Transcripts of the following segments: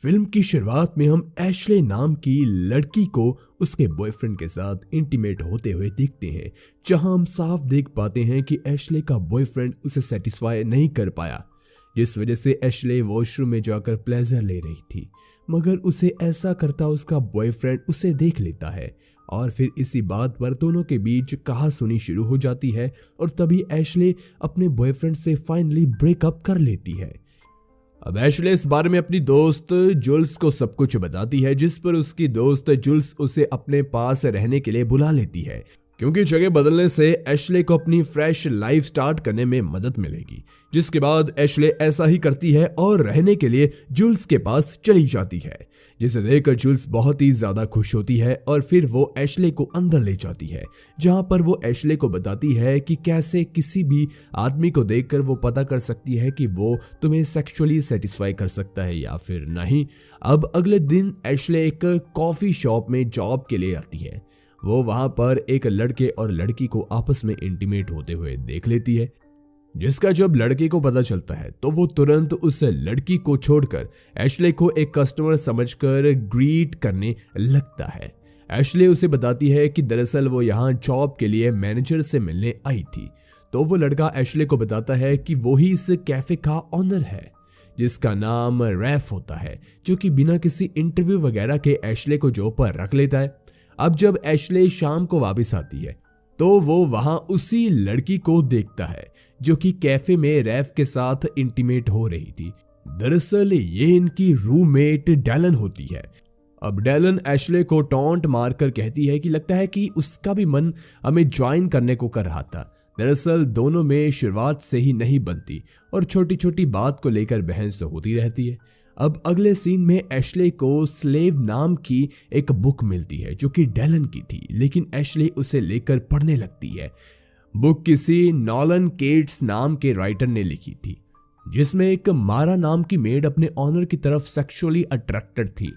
Film की शुरुआत में हम एशले नाम की लड़की को उसके बॉयफ्रेंड के साथ इंटीमेट होते हुए देखते हैं, जहां हम साफ देख पाते हैं कि एशले का बॉयफ्रेंड उसे सेटिस्फाई नहीं कर पाया, जिस वजह से एशले वॉशरूम में जाकर प्लेजर ले रही थी। मगर उसे ऐसा करता उसका बॉयफ्रेंड उसे देख लेता है और फिर इसी बात पर दोनों के बीच कहासुनी शुरू हो जाती है और तभी एशले अपने बॉयफ्रेंड से फाइनली ब्रेकअप कर लेती है। अब एशले इस बारे में अपनी दोस्त जुल्स को सब कुछ बताती है, जिस पर उसकी दोस्त जुल्स उसे अपने पास रहने के लिए बुला लेती है, क्योंकि जगह बदलने से एशले को अपनी फ्रेश लाइफ स्टार्ट करने में मदद मिलेगी। जिसके बाद एशले ऐसा ही करती है और रहने के लिए जुल्स के पास चली जाती है, जिसे देखकर जुल्स बहुत ही ज्यादा खुश होती है और फिर वो एशले को अंदर ले जाती है, जहां पर वो एशले को बताती है कि कैसे किसी भी आदमी को देखकर वो पता कर सकती है कि वो तुम्हें सेक्सुअली सेटिस्फाई कर सकता है या फिर नहीं। अब अगले दिन एशले एक कॉफी शॉप में जॉब के लिए आती है। वो वहां पर एक लड़के और लड़की को आपस में इंटीमेट होते हुए देख लेती है, जिसका जब लड़के को पता चलता है तो वो तुरंत उस लड़की को छोड़कर एशले को एक कस्टमर समझकर ग्रीट करने लगता है। एशले उसे बताती है कि दरअसल वो यहाँ जॉब के लिए मैनेजर से मिलने आई थी। तो वो लड़का एशले को बताता है कि वो ही इस कैफे का ऑनर है, जिसका नाम रैफ होता है, जो कि बिना किसी इंटरव्यू वगैरह के एशले को जॉब पर रख लेता है। अब जब एशले शाम को वापस आती है तो वो वहां उसी लड़की को देखता है जो कि कैफे में रैफ के साथ इंटीमेट हो रही थी। दरअसल ये इनकी रूममेट डेलन होती है। अब डेलन एशले को टॉन्ट मारकर कहती है कि लगता है कि उसका भी मन हमें ज्वाइन करने को कर रहा था। दरअसल दोनों में शुरुआत से ही नहीं बनती और छोटी छोटी बात को लेकर बहस होती रहती है। अब अगले सीन में एशले को स्लेव नाम की एक बुक मिलती है जो कि डेलन की थी, लेकिन एशले उसे लेकर पढ़ने लगती है। बुक किसी नॉलन केट्स नाम के राइटर ने लिखी थी, जिसमें एक मारा नाम की मेड अपने ऑनर की तरफ सेक्सुअली अट्रैक्टेड थी।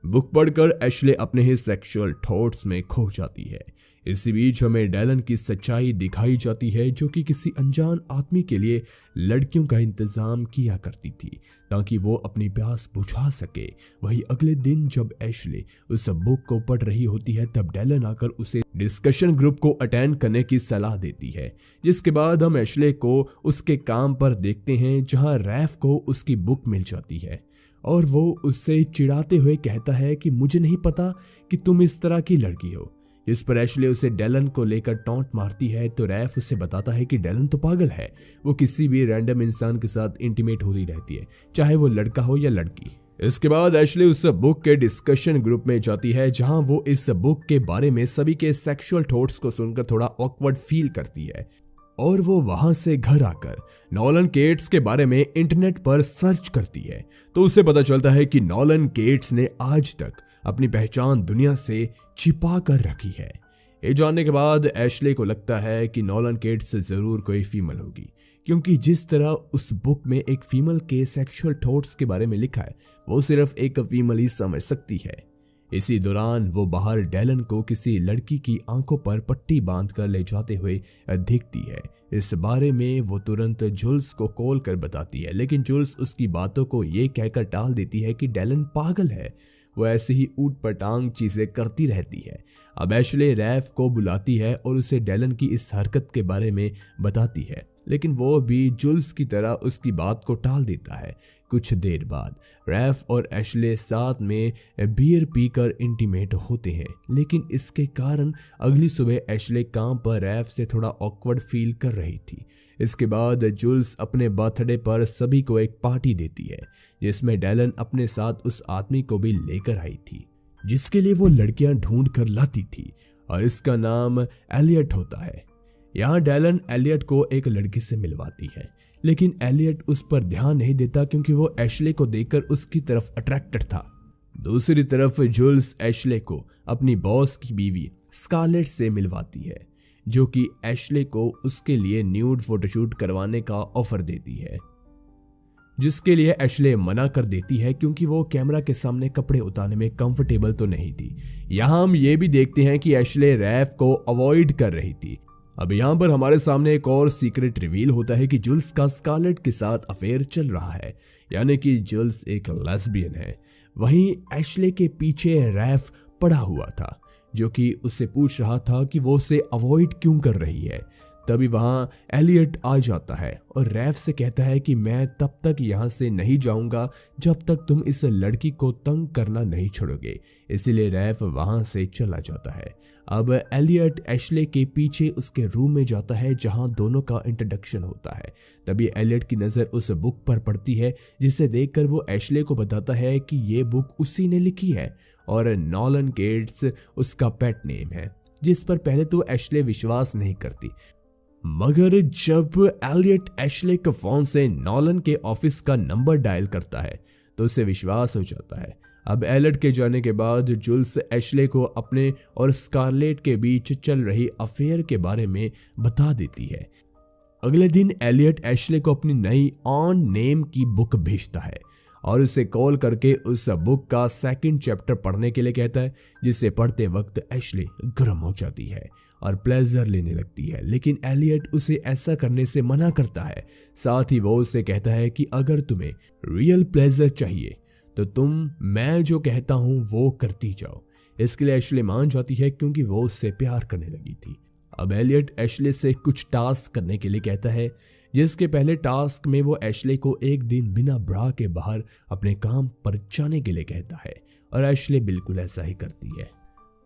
बुक पढ़कर एशले अपने ही सेक्सुअल थॉट्स में खो जाती है। इसी बीच हमें डेलन की सच्चाई दिखाई जाती है, जो कि किसी अनजान आदमी के लिए लड़कियों का इंतजाम किया करती थी ताकि वो अपनी प्यास बुझा सके। वही अगले दिन जब एशले उस बुक को पढ़ रही होती है तब डेलन आकर उसे डिस्कशन ग्रुप को अटेंड करने की सलाह देती है, जिसके बाद हम एशले को उसके काम पर देखते हैं, जहां रैफ को उसकी बुक मिल जाती है और वो उससे चिढ़ाते हुए कहता है कि मुझे नहीं पता कि तुम इस तरह की लड़की हो। इस पर एशले उसे डेलन को लेकर टॉन्ट मारती है तो रैफ उसे बताता है कि डेलन तो पागल है, वो किसी भी रैंडम इंसान के साथ इंटीमेट होती रहती है, चाहे वो लड़का हो या लड़की। इसके बाद एशले उस बुक के डिस्कशन ग्रुप में जाती है, जहां वो इस बुक के बारे में सभी के सेक्सुअल थॉट्स को सुनकर थोड़ा ऑकवर्ड फील करती है और वो वहां से घर आकर नॉलन केट्स के बारे में इंटरनेट पर सर्च करती है तो उसे पता चलता है कि नॉलन केट्स ने आज तक अपनी पहचान दुनिया से छिपा कर रखी है। ये जानने के बाद एशले को लगता है कि नॉलन केट्स जरूर कोई फीमेल होगी, क्योंकि जिस तरह उस बुक में एक फीमेल के सेक्सुअल थॉट्स के बारे में लिखा है वो सिर्फ एक फीमेल ही समझ सकती है। इसी दौरान वो बाहर डेलन को किसी लड़की की आंखों पर पट्टी बांधकर ले जाते हुए दिखती है। इस बारे में वो तुरंत जुल्स को कॉल कर बताती है, लेकिन जुल्स उसकी बातों को ये कहकर टाल देती है कि डेलन पागल है, वो ऐसे ही ऊट पटांग चीजें करती रहती है। अब एशले रैफ को बुलाती है और उसे डेलन की इस हरकत के बारे में बताती है, लेकिन वो भी जुल्स की तरह उसकी बात को टाल देता है। कुछ देर बाद रैफ और एशले साथ में बियर पीकर इंटीमेट होते हैं, लेकिन इसके कारण अगली सुबह एशले काम पर रैफ से थोड़ा ऑकवर्ड फील कर रही थी। इसके बाद जुल्स अपने बर्थडे पर सभी को एक पार्टी देती है, जिसमें डेलन अपने साथ उस आदमी को भी लेकर आई थी जिसके लिए वो लड़कियां ढूंढ कर लाती थी और इसका नाम एलियट होता है। यहाँ डेलन एलियट को एक लड़की से मिलवाती है, लेकिन एलियट उस पर ध्यान नहीं देता क्योंकि वो एशले को देखकर उसकी तरफ अट्रैक्टेड था। दूसरी तरफ जुल्स एशले को अपनी बॉस की बीवी स्कारलेट से मिलवाती है, जो कि एशले को उसके लिए न्यूड फोटोशूट करवाने का ऑफर देती है, जिसके लिए एशले मना कर देती है क्योंकि वो कैमरा के सामने कपड़े उतारने में कंफर्टेबल तो नहीं थी। यहाँ हम ये भी देखते हैं कि एशले रैफ को अवॉइड कर रही थी अब यहाँ पर हमारे सामने एक और सीक्रेट रिवील होता है कि जुल्स का स्कारलेट के साथ अफेयर चल रहा है, यानी कि जुल्स एक लेस्बियन है। वहीं एशले के पीछे रैफ पड़ा हुआ था, जो कि उससे पूछ रहा था कि वो उसे अवॉइड क्यों कर रही है। तभी वहां एलियट आ जाता है और रैफ से कहता है कि मैं तब तक यहां से नहीं जाऊंगा जब तक तुम इस लड़की को तंग करना नहीं छोड़ोगे। इसीलिए रैफ वहां से चला जाता है। अब एलियट एशले के पीछे उसके रूम में जाता है जहां दोनों का इंट्रोडक्शन होता है। तभी एलियट की नजर उस बुक पर पड़ती है, जिसे देखकर वो एशले को बताता है कि ये बुक उसी ने लिखी है और नॉलन गेट्स उसका पेट नेम है, जिस पर पहले तो एशले विश्वास नहीं करती। मगर जब एलियट एशले के फोन से नॉलन के ऑफिस का नंबर डायल करता है तो उसे विश्वास हो जाता है। अब एलियट के जाने के बाद जुल्स एशले को अपने और स्कारलेट के बीच चल रही अफेयर के बारे में बता देती है। अगले दिन एलियट एशले को अपनी नई ऑन नेम की बुक भेजता है और उसे कॉल करके उस बुक का सेकंड चैप्टर पढ़ने के लिए कहता है, जिसे पढ़ते वक्त एशले गर्म हो जाती है और प्लेजर लेने लगती है। लेकिन एलियट उसे ऐसा करने से मना करता है। साथ ही वो उसे कहता है कि अगर तुम्हें रियल प्लेजर चाहिए तो तुम मैं जो कहता हूं वो करती जाओ। इसके लिए एशले मान जाती है क्योंकि वो उससे प्यार करने लगी थी। अब एलियट एशले से कुछ टास्क करने के लिए कहता है, जिसके पहले टास्क में वो एशले को एक दिन बिना ब्रा के बाहर अपने काम पर जाने के लिए कहता है और एशले बिल्कुल ऐसा ही करती है।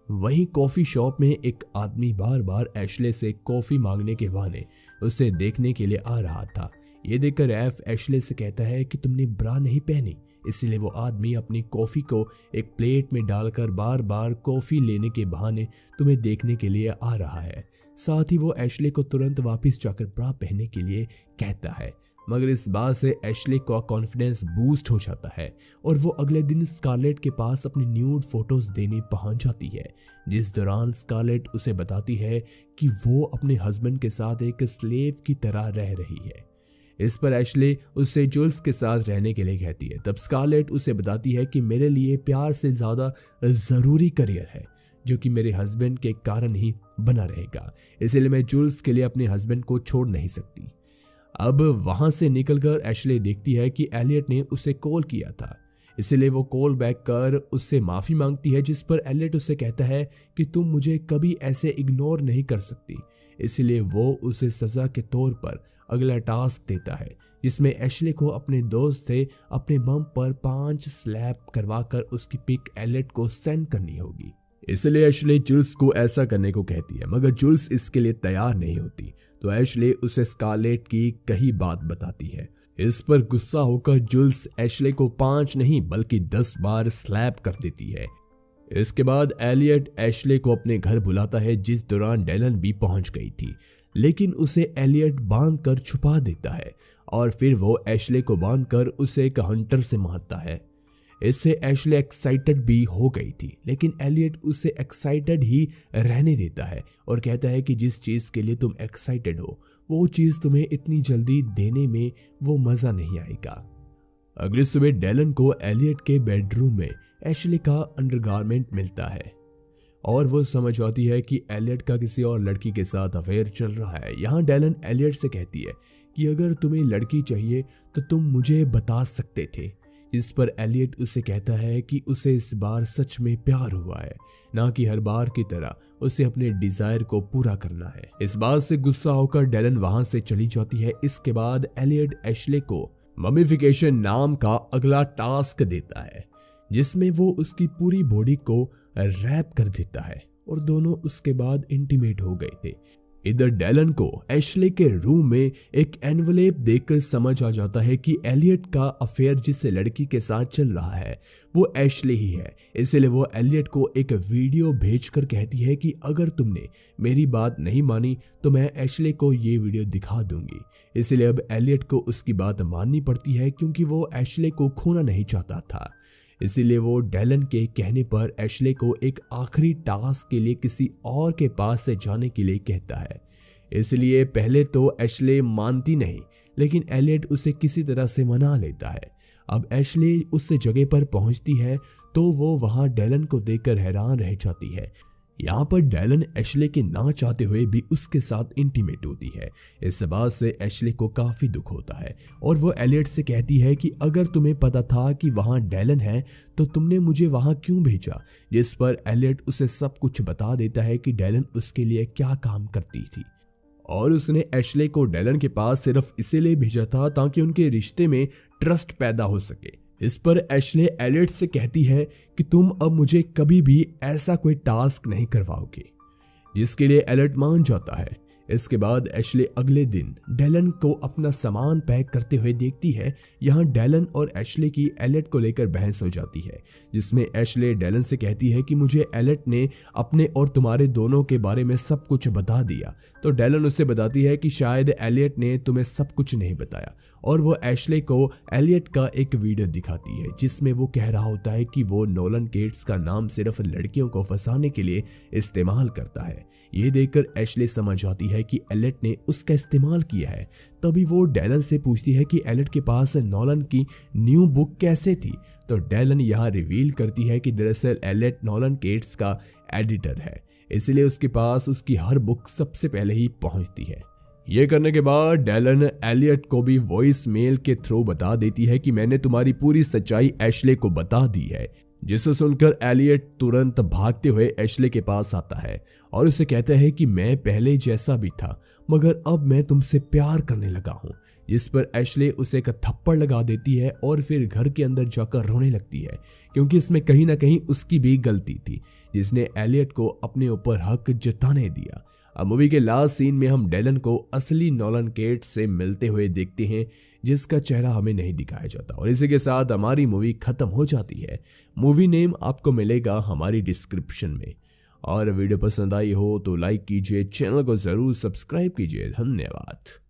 वहीं कॉफी शॉप में एक आदमी बार बार एशले से कॉफी मांगने के बहाने उसे देखने के लिए आ रहा था। ये देखकर एफ एशले से कहता है कि तुमने ब्रा नहीं पहनी, इसलिए वो आदमी अपनी कॉफी को एक प्लेट में डालकर बार बार कॉफी लेने के बहाने तुम्हें देखने के लिए आ रहा है। साथ ही वो एशले को तुरंत वापस जाकर ब्रा पहनने के लिए कहता है। मगर इस बात से एशले का कॉन्फिडेंस बूस्ट हो जाता है और वो अगले दिन स्कारलेट के पास अपनी न्यूड फोटोज देने पहुंच जाती है, जिस दौरान स्कारलेट उसे बताती है कि वो अपने हस्बैंड के साथ एक स्लेव की तरह रह रही है। इस पर एशले उससे जुल्स के साथ रहने के लिए कहती है। तब स्कारलेट उसे बताती है कि मेरे लिए प्यार से ज्यादा जरूरी करियर है, जो कि मेरे हस्बैंड के कारण ही बना रहेगा, इसलिए मैं जुल्स के लिए अपने हस्बैंड को छोड़ नहीं सकती। अब वहां से निकलकर एशले देखती है कि एलियट ने उसे कॉल किया था, इसलिए वो कॉल बैक कर उससे माफी मांगती है, जिस पर एलियट उसे कहता है कि तुम मुझे कभी ऐसे इग्नोर नहीं कर सकती। इसलिए वो उसे सजा के तौर पर अगला टास्क देता है, जिसमें एशले को अपने दोस्त से अपने बम पर 5 स्लैप करवाकर उसकी पिक एलियट को सेंड करनी होगी। इसलिए एशले जुल्स को ऐसा करने को कहती है, मगर जुल्स इसके लिए तैयार नहीं होती। तो एशले उसे स्कारलेट की कही बात बताती है। इस पर गुस्सा होकर जुल्स एशले को 5 नहीं बल्कि 10 बार स्लैप कर देती है। इसके बाद एलियट एशले को अपने घर बुलाता है, जिस दौरान डेलन भी पहुंच गई थी, लेकिन उसे एलियट बांधकर छुपा देता है और फिर वो एशले को बांधकर उसे एक हंटर से मारता है। इससे एशले एक्साइटेड भी हो गई थी, लेकिन एलियट उसे एक्साइटेड ही रहने देता है और कहता है कि जिस चीज के लिए तुम एक्साइटेड हो वो चीज तुम्हें इतनी जल्दी देने में वो मजा नहीं आएगा। अगली सुबह डेलन को एलियट के बेडरूम में एशले का अंडरगारमेंट मिलता है और वो समझ आती है कि एलियट का किसी और लड़की के साथ अफेयर चल रहा है। यहाँ डेलन एलियट से कहती है कि अगर तुम्हें लड़की चाहिए तो तुम मुझे बता सकते थे। इस पर एलियट उसे कहता है कि उसे इस बार सच में प्यार हुआ है, ना कि हर बार की तरह उसे अपने डिजायर को पूरा करना है। इस बात से गुस्सा होकर डेलन वहां से चली जाती है। इसके बाद एलियट एशले को ममिफिकेशन नाम का अगला टास्क देता है, जिसमें वो उसकी पूरी बॉडी को रैप कर देता है और दोनों उसके बाद इंटीमेट हो गए थे। इधर डेलन को एशले के रूम में एक एनवलेप देखकर समझ आ जाता है कि एलियट का अफेयर जिस लड़की के साथ चल रहा है वो एशले ही है। इसलिए वो एलियट को एक वीडियो भेजकर कहती है कि अगर तुमने मेरी बात नहीं मानी तो मैं एशले को ये वीडियो दिखा दूंगी। इसलिए अब एलियट को उसकी बात माननी पड़ती है, क्योंकि वो एशले को खोना नहीं चाहता था। इसीलिए वो डेलन के कहने पर एशले को एक आखिरी टास्क के लिए किसी और के पास से जाने के लिए कहता है। इसलिए पहले तो एशले मानती नहीं, लेकिन एलियट उसे किसी तरह से मना लेता है। अब एशले उस जगह पर पहुंचती है तो वो वहां डेलन को देखकर हैरान रह जाती है, यहाँ पर डैलन एशले के ना चाहते हुए भी उसके साथ इंटीमेट होती है। इस बात से एशले को काफी दुख होता है और वो एलियट से कहती है कि अगर तुम्हें पता था कि वहाँ डैलन है तो तुमने मुझे वहाँ क्यों भेजा। जिस पर एलियट उसे सब कुछ बता देता है कि डैलन उसके लिए क्या काम करती थी और उसने एशले को डैलन के पास सिर्फ इसीलिए भेजा था ताकि उनके रिश्ते में ट्रस्ट पैदा हो सके। इस पर एशले एलियट से कहती है कि तुम अब मुझे कभी भी ऐसा कोई टास्क नहीं करवाओगे, जिसके लिए एलियट मान जाता है। इसके बाद एशले अगले दिन डैलन को अपना सामान पैक करते हुए देखती है। यहाँ डैलन और एशले की एलियट को लेकर बहस हो जाती है, जिसमें एशले डैलन से कहती है कि मुझे एलियट ने अपने और तुम्हारे दोनों के बारे में सब कुछ बता दिया। तो डैलन उससे बताती है कि शायद एलियट ने तुम्हें सब कुछ नहीं बताया और वो एशले को एलियट का एक वीडियो दिखाती है जिसमें वो कह रहा होता है कि वो नोलन केट्स का नाम सिर्फ लड़कियों को फंसाने के लिए इस्तेमाल करता है। ये देखकर एशले समझ आती है कि एलियट ने उसका इस्तेमाल किया है। तभी वो डैलन से पूछती है कि एलियट के पास नोलन की न्यू बुक कैसे थी। तो डैलन यहाँ रिवील करती है कि दरअसल एलियट नोलन केट्स का एडिटर है, इसलिए उसके पास उसकी हर बुक सबसे पहले ही पहुंचती है। ये करने के बाद डैलन एलियट को भी वॉइस मेल के थ्रू बता देती है कि मैंने तुम्हारी पूरी सच्चाई एशले को बता दी है, जिसे सुनकर एलियट तुरंत भागते हुए एशले के पास आता है और उसे कहता है कि मैं पहले जैसा भी था मगर अब मैं तुमसे प्यार करने लगा हूँ। जिस पर एशले उसे एक थप्पड़ लगा देती है और फिर घर के अंदर जाकर रोने लगती है क्योंकि इसमें कहीं ना कहीं उसकी भी गलती थी जिसने एलियट को अपने ऊपर हक जताने दिया। अब मूवी के लास्ट सीन में हम डैलन को असली नोलन केट्स से मिलते हुए देखते हैं, जिसका चेहरा हमें नहीं दिखाया जाता और इसी के साथ हमारी मूवी खत्म हो जाती है। मूवी नेम आपको मिलेगा हमारी डिस्क्रिप्शन में। और वीडियो पसंद आई हो तो लाइक कीजिए, चैनल को जरूर सब्सक्राइब कीजिए। धन्यवाद।